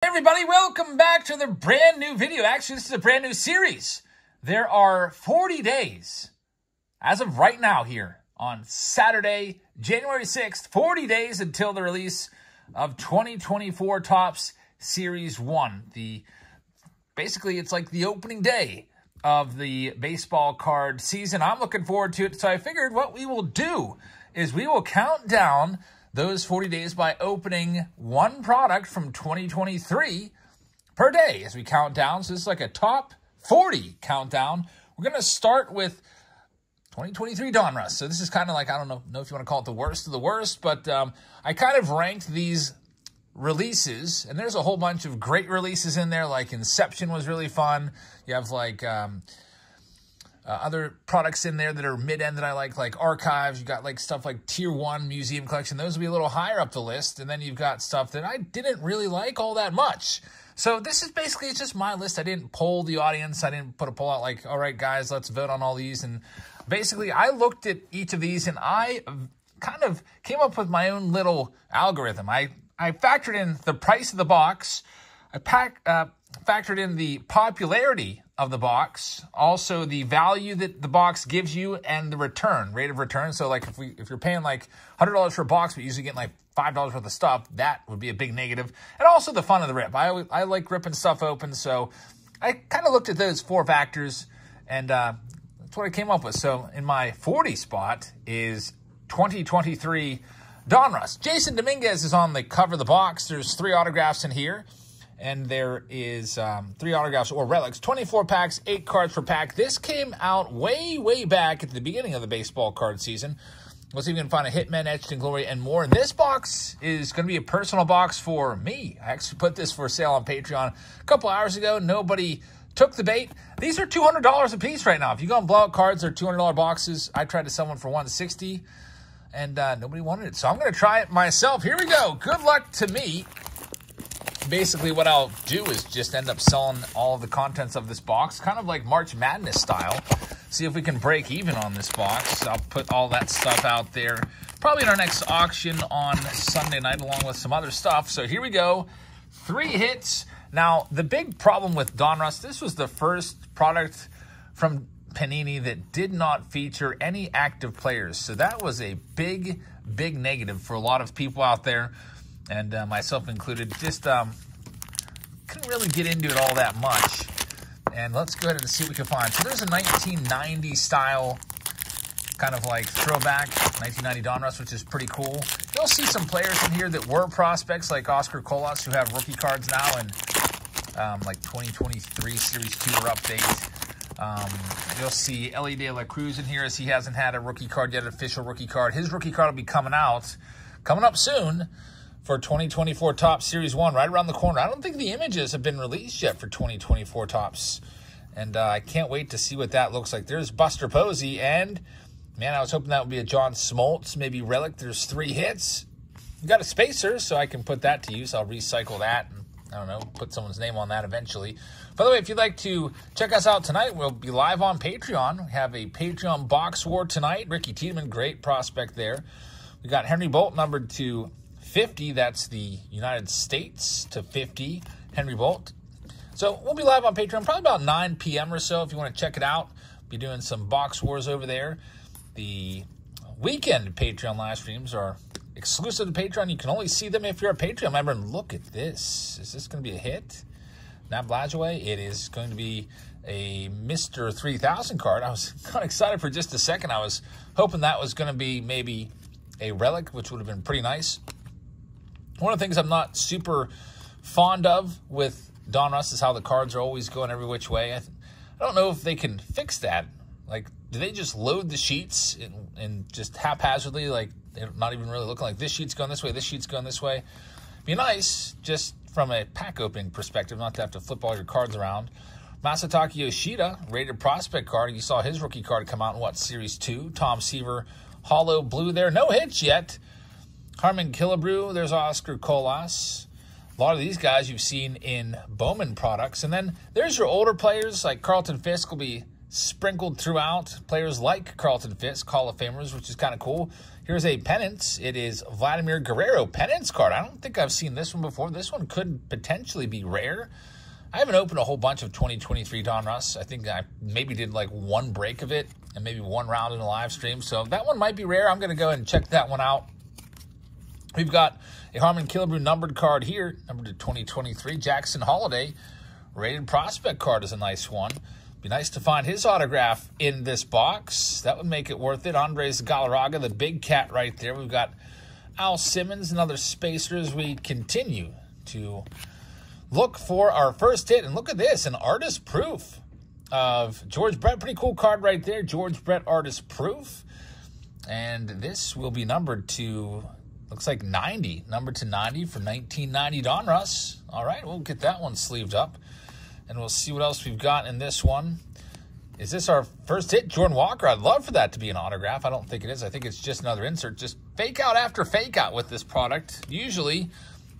Hey everybody, welcome back to the brand new video. Actually, this is a brand new series. There are 40 days, as of right now here, on Saturday, January 6th, 40 days until the release of 2024 Topps Series 1. Basically, it's like the opening day of the baseball card season. I'm looking forward to it, so I figured what we will do is we will count down those 40 days by opening one product from 2023 per day as we count down. So this is like a top 40 countdown. We're going to start with 2023 Donruss. So this is kind of like, I don't know if you want to call it the worst of the worst, but I kind of ranked these releases, and there's a whole bunch of great releases in there, like Inception was really fun. You have like other products in there that are mid-end that I like Archives. You got like stuff like Tier 1 Museum Collection. Those will be a little higher up the list. And then you've got stuff that I didn't really like all that much. So this is basically, it's just my list. I didn't poll the audience. I didn't put a poll out like, all right, guys, let's vote on all these. And basically, I looked at each of these and I kind of came up with my own little algorithm. I factored in the price of the box. I factored in the popularity of the box, also the value that the box gives you, and the rate of return. So like if you're paying like $100 for a box, but usually getting like $5 worth of stuff, that would be a big negative. And also the fun of the rip. I like ripping stuff open, so I kind of looked at those four factors, and that's what I came up with. So in my 40 spot is 2023 Donruss. Jason Dominguez is on the cover of the box. There's 3 autographs in here. And there is 3 autographs or relics, 24 packs, 8 cards per pack. This came out way back at the beginning of the baseball card season. Let's see if we can find a Hitman, Etched in Glory, and more. And this box is going to be a personal box for me. I actually put this for sale on Patreon a couple hours ago. Nobody took the bait. These are $200 a piece right now. If you go on Blowout Cards, they're $200 boxes. I tried to sell one for $160, and nobody wanted it. So I'm going to try it myself. Here we go. Good luck to me. Basically, what I'll do is just end up selling all of the contents of this box, kind of like March Madness style. See if we can break even on this box. I'll put all that stuff out there, probably in our next auction on Sunday night, along with some other stuff. So here we go. 3 hits. Now, the big problem with Donruss, this was the first product from Panini that did not feature any active players. So that was a big negative for a lot of people out there. And myself included, just couldn't really get into it all that much. And let's go ahead and see what we can find. So there's a 1990 style, kind of like throwback, 1990 Donruss, which is pretty cool. You'll see some players in here that were prospects, like Oscar Colas, who have rookie cards now, and like 2023 Series 2 or update. You'll see Ellie De La Cruz in here, as he hasn't had a rookie card yet, official rookie card. His rookie card will be coming up soon, for 2024 Topps Series 1, right around the corner. I don't think the images have been released yet for 2024 Topps. And I can't wait to see what that looks like. There's Buster Posey, and, man, I was hoping that would be a John Smoltz, maybe relic. There's 3 hits. We got a spacer, so I can put that to use. I'll recycle that and, I don't know, put someone's name on that eventually. By the way, if you'd like to check us out tonight, we'll be live on Patreon. We have a Patreon box war tonight. Ricky Tiedemann, great prospect there. We got Henry Bolt numbered to 50, that's the United States to 50, Henry Bolt. So we'll be live on Patreon probably about 9 p.m. or so if you want to check it out. Be doing some box wars over there. The weekend Patreon live streams are exclusive to Patreon. You can only see them if you're a Patreon member. And look at this. Is this going to be a hit? Nat Blajaway. It is going to be a Mr. 3000 card. I was kind of excited for just a second. I was hoping that was going to be maybe a relic, which would have been pretty nice. One of the things I'm not super fond of with Donruss is how the cards are always going every which way. I don't know if they can fix that. Like, do they just load the sheets and just haphazardly, like, they're not even really looking like this sheet's going this way, this sheet's going this way? Be nice, just from a pack opening perspective, not to have to flip all your cards around. Masataka Yoshida, rated prospect card. You saw his rookie card come out in, Series 2. Tom Seaver, hollow blue there. No hits yet. Harmon Killebrew, there's Oscar Colas. A lot of these guys you've seen in Bowman products. And then there's your older players, like Carlton Fisk will be sprinkled throughout. Players like Carlton Fisk, Hall of Famers, which is kind of cool. Here's a pennant. It is Vladimir Guerrero pennants card. I don't think I've seen this one before. This one could potentially be rare. I haven't opened a whole bunch of 2023 Donruss. I think I maybe did like one break of it and maybe one round in a live stream. So that one might be rare. I'm going to go ahead and check that one out. We've got a Harmon Killebrew numbered card here, numbered to 2023. Jackson Holiday, rated prospect card is a nice one. Be nice to find his autograph in this box. That would make it worth it. Andres Galarraga, the big cat right there. We've got Al Simmons and other spacers. We continue to look for our first hit. And look at this, an artist proof of George Brett. Pretty cool card right there, George Brett artist proof. And this will be numbered to, looks like 90, numbered to 90 for 1990 Donruss. All right, we'll get that one sleeved up. And we'll see what else we've got in this one. Is this our first hit? Jordan Walker. I'd love for that to be an autograph. I don't think it is. I think it's just another insert. Just fake out after fake out with this product. Usually,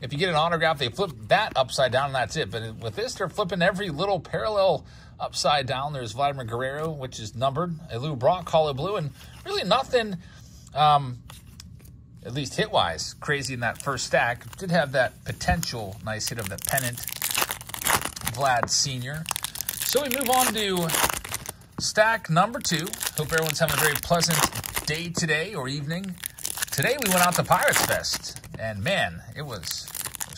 if you get an autograph, they flip that upside down and that's it. But with this, they're flipping every little parallel upside down. There's Vladimir Guerrero, which is numbered. A Lou Brock, hollow blue. And really nothing, at least hit-wise, crazy in that first stack. Did have that potential nice hit of the pennant, Vlad Sr. So we move on to stack number 2. Hope everyone's having a very pleasant day today or evening. Today we went out to Pirates Fest, and man, it was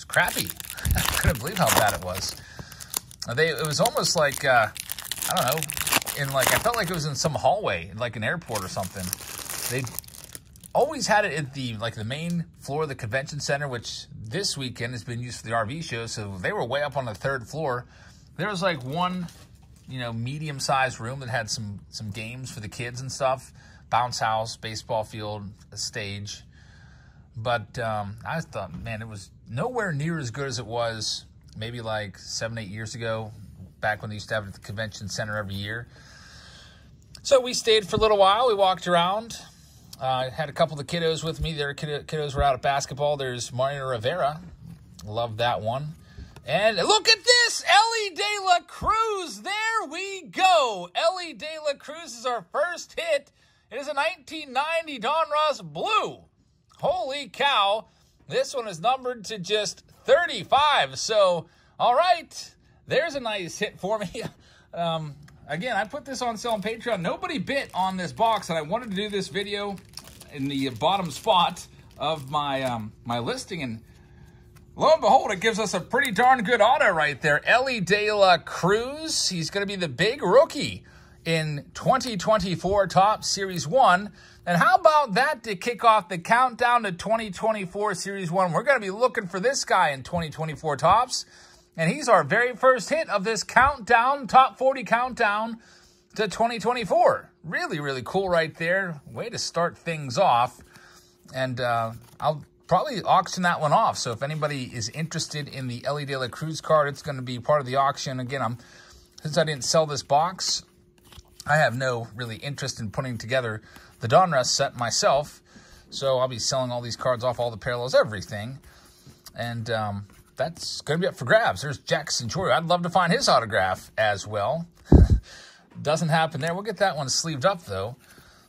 crappy. I couldn't believe how bad it was. It was almost like, I don't know, I felt like it was in some hallway, in like an airport or something. They always had it at the main floor of the convention center, which this weekend has been used for the RV show, so they were way up on the 3rd floor. There was like one, medium-sized room that had some games for the kids and stuff, bounce house, baseball field, a stage. But I thought, man, it was nowhere near as good as it was maybe like 7-8 years ago, back when they used to have it at the convention center every year. So we stayed for a little while. We walked around. I had a couple of the kiddos with me. Their kiddos were out at basketball. There's Mariano Rivera. Love that one. And look at this, Ellie De La Cruz. There we go. Ellie De La Cruz is our first hit. It is a 1990 Donruss Blue. Holy cow. This one is numbered to just 35. So, all right. There's a nice hit for me. Again, I put this on sale on Patreon. Nobody bit on this box, and I wanted to do this video in the bottom spot of my my listing, and lo and behold, it gives us a pretty darn good auto right there. Ellie De La Cruz. He's going to be the big rookie in 2024 Topps Series 1. And how about that to kick off the countdown to 2024 Series 1? We're going to be looking for this guy in 2024 Topps. And he's our very first hit of this countdown, top 40 countdown to 2024. Really, really cool right there. Way to start things off. And I'll probably auction that one off. So if anybody is interested in the Ellie De La Cruz card, it's going to be part of the auction. Again, since I didn't sell this box, I have no really interest in putting together the Donruss set myself. So I'll be selling all these cards off, all the parallels, everything. And that's going to be up for grabs. There's Jackson Chorio. I'd love to find his autograph as well. Doesn't happen there. We'll get that one sleeved up, though.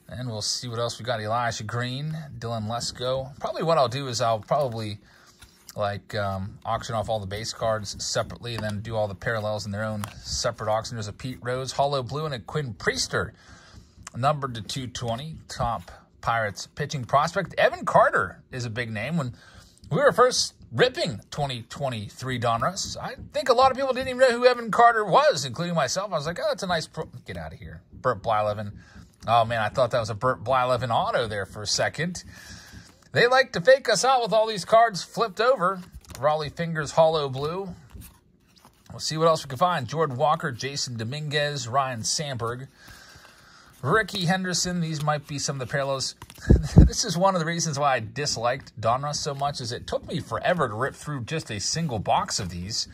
And we'll see what else we got. Elijah Green, Dylan Lesko. Probably what I'll do is I'll probably auction off all the base cards separately and then do all the parallels in their own separate auction. There's a Pete Rose, Hollow Blue, and a Quinn Priester, numbered to 220. Top Pirates pitching prospect. Evan Carter is a big name. When we were first ripping 2023 Donruss, I think a lot of people didn't even know who Evan Carter was, including myself. I was like, oh, that's a nice get out of here. Burt Blyleven. Oh, man, I thought that was a Burt Blyleven auto there for a second. They like to fake us out with all these cards flipped over. Raleigh Fingers, Hollow Blue. We'll see what else we can find. Jordan Walker, Jason Dominguez, Ryan Sandberg, Ricky Henderson. These might be some of the parallels. This is one of the reasons why I disliked Donruss so much, is it took me forever to rip through just a single box of these,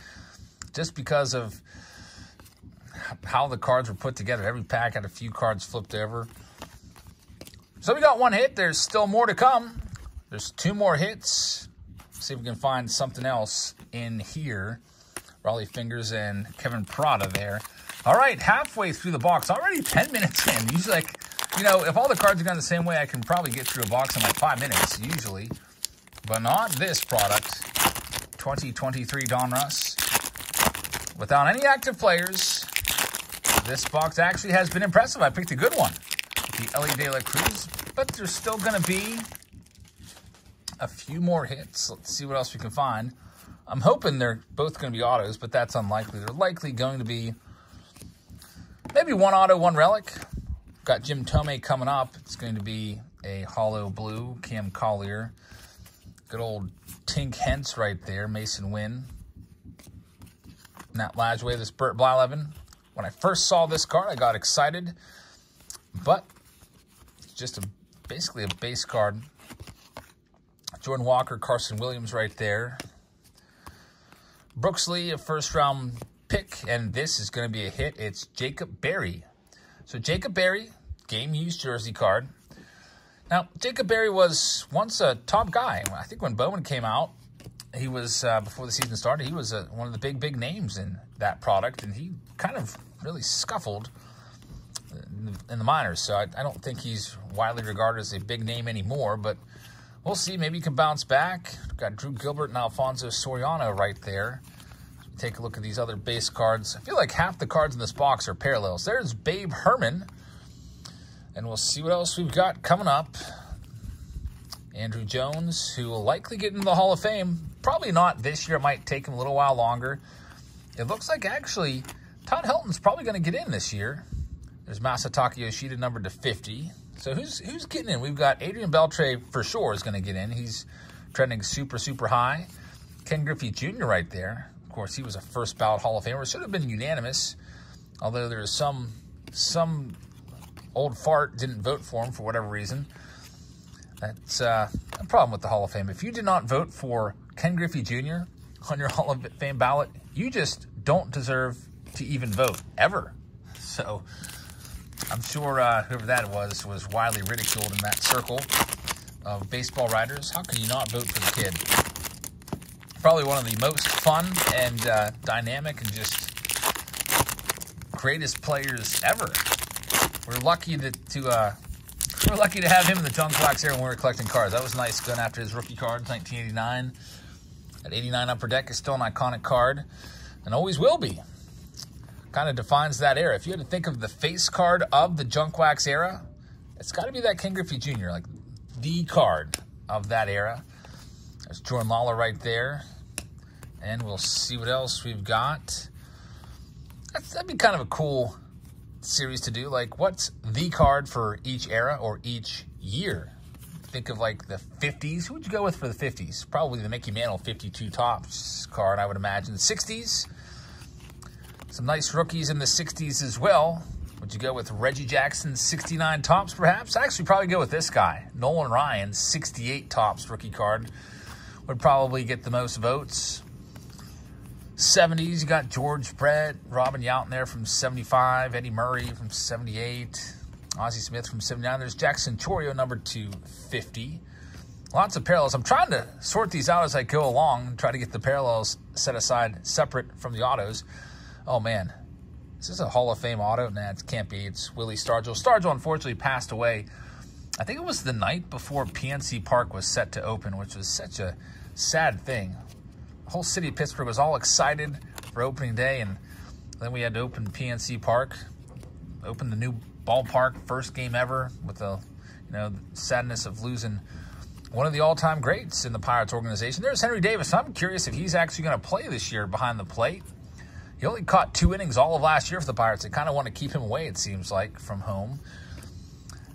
just because of how the cards were put together. Every pack had a few cards flipped over. So we got one hit. There's still more to come. There's 2 more hits. See if we can find something else in here. Raleigh Fingers and Kevin Prada there. All right, halfway through the box, already 10 minutes in. Usually, like, you know, if all the cards are done the same way, I can probably get through a box in like 5 minutes, usually. But not this product. 2023 Donruss. Without any active players, this box actually has been impressive. I picked a good one, the Ellie De La Cruz, but there's still going to be a few more hits. Let's see what else we can find. I'm hoping they're both going to be autos, but that's unlikely. They're likely going to be maybe one auto, one relic. Got Jim Thome coming up. It's going to be a hollow blue, Cam Collier. Good old Tink Hence right there, Mason Wynn. Nat Lajway, this Burt Blyleven. When I first saw this card, I got excited, but it's just basically a base card. Jordan Walker, Carson Williams right there. Brooks Lee, a first-round pick, and this is going to be a hit. It's Jacob Berry. So Jacob Berry, game-used jersey card. Now, Jacob Berry was once a top guy. I think when Bowman came out, he was, before the season started, he was one of the big names in that product, and he kind of really scuffled in the minors. So I don't think he's widely regarded as a big name anymore, but we'll see. Maybe he can bounce back. Got Drew Gilbert and Alfonso Soriano right there. Take a look at these other base cards. I feel like half the cards in this box are parallels. There's Babe Herman. And we'll see what else we've got coming up. Andrew Jones, who will likely get into the Hall of Fame. Probably not this year. It might take him a little while longer. It looks like, actually, Todd Helton's probably going to get in this year. There's Masataka Yoshida, numbered to 50. So who's getting in? We've got Adrian Beltre for sure is going to get in. He's trending super high. Ken Griffey Jr. right there. Of course, he was a first ballot Hall of Famer. Should have been unanimous, although there's some old fart didn't vote for him for whatever reason. That's a problem with the Hall of Fame. If you did not vote for Ken Griffey Jr. on your Hall of Fame ballot, you just don't deserve to even vote, ever. So I'm sure whoever that was widely ridiculed in that circle of baseball writers. How can you not vote for the kid? Probably one of the most fun and dynamic and just greatest players ever. We're lucky we're lucky to have him in the Junk Wax era when we were collecting cards. That was nice going after his rookie cards, 1989. That 89 Upper Deck is still an iconic card and always will be. Kind of defines that era. If you had to think of the face card of the Junk Wax era, it's got to be that Ken Griffey Jr., like the card of that era. There's Jordan Lawler right there. And we'll see what else we've got. That'd be kind of a cool series to do. Like, what's the card for each era or each year? Think of like the 50s. Who would you go with for the 50s? Probably the Mickey Mantle 52 Topps card, I would imagine. The 60s. Some nice rookies in the 60s as well. Would you go with Reggie Jackson's 69 Topps, perhaps? Actually, probably go with this guy. Nolan Ryan's 68 Topps rookie card would probably get the most votes. 70s, you got George Brett, Robin Yount there from 75, Eddie Murray from 78, Ozzie Smith from 79. There's Jackson Chorio, numbered to 50. Lots of parallels. I'm trying to sort these out as I go along and try to get the parallels set aside separate from the autos. Oh, man. Is this a Hall of Fame auto? Nah, it can't be. It's Willie Stargell. Stargell, unfortunately, passed away. I think it was the night before PNC Park was set to open, which was such a sad thing. The whole city of Pittsburgh was all excited for opening day, and then we had to open PNC Park, open the new ballpark, first game ever, with the sadness of losing one of the all-time greats in the Pirates organization. There's Henry Davis. I'm curious if he's actually going to play this year behind the plate. He only caught 2 innings all of last year for the Pirates. They kind of want to keep him away, it seems like, from home,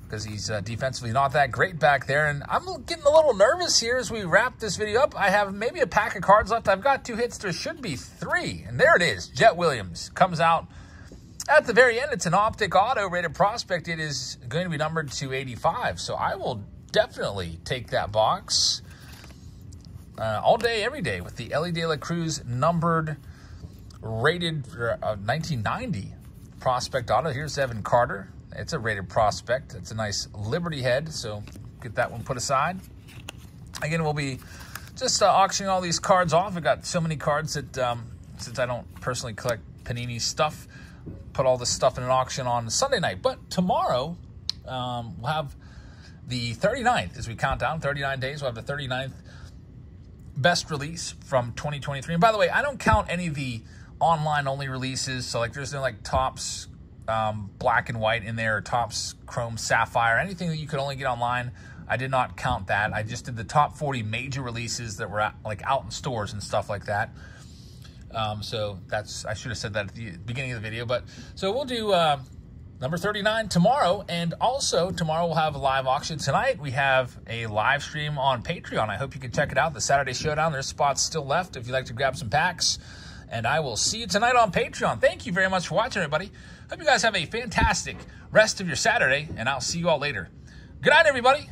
because he's defensively not that great back there. And I'm getting a little nervous here as we wrap this video up. I have maybe a pack of cards left. I've got 2 hits. There should be 3. And there it is. Jet Williams comes out at the very end. It's an optic auto rated prospect. It is going to be numbered to 85. So I will definitely take that box all day, every day, with the Ellie De La Cruz numbered rated 1990 prospect auto. Here's Evan Carter. It's a rated prospect. It's a nice Liberty head, so get that one put aside. Again, we'll be just auctioning all these cards off. I've got so many cards that since I don't personally collect Panini stuff, put all this stuff in an auction on Sunday night. But tomorrow, we'll have the 39th, as we count down, 39 days, we'll have the 39th best release from 2023. And by the way, I don't count any of the online-only releases. So, like, there's no, like, Topps black and white in there, or Topps Chrome Sapphire, anything that you could only get online. I did not count that. I just did the top 40 major releases that were out in stores and stuff like that. So I should have said that at the beginning of the video. But so we'll do number 39 tomorrow, and also tomorrow we'll have a live auction. Tonight we have a live stream on Patreon. I hope you can check it out. The Saturday Showdown. There's spots still left if you'd like to grab some packs. And I will see you tonight on Patreon. Thank you very much for watching, everybody. Hope you guys have a fantastic rest of your Saturday, and I'll see you all later. Good night, everybody.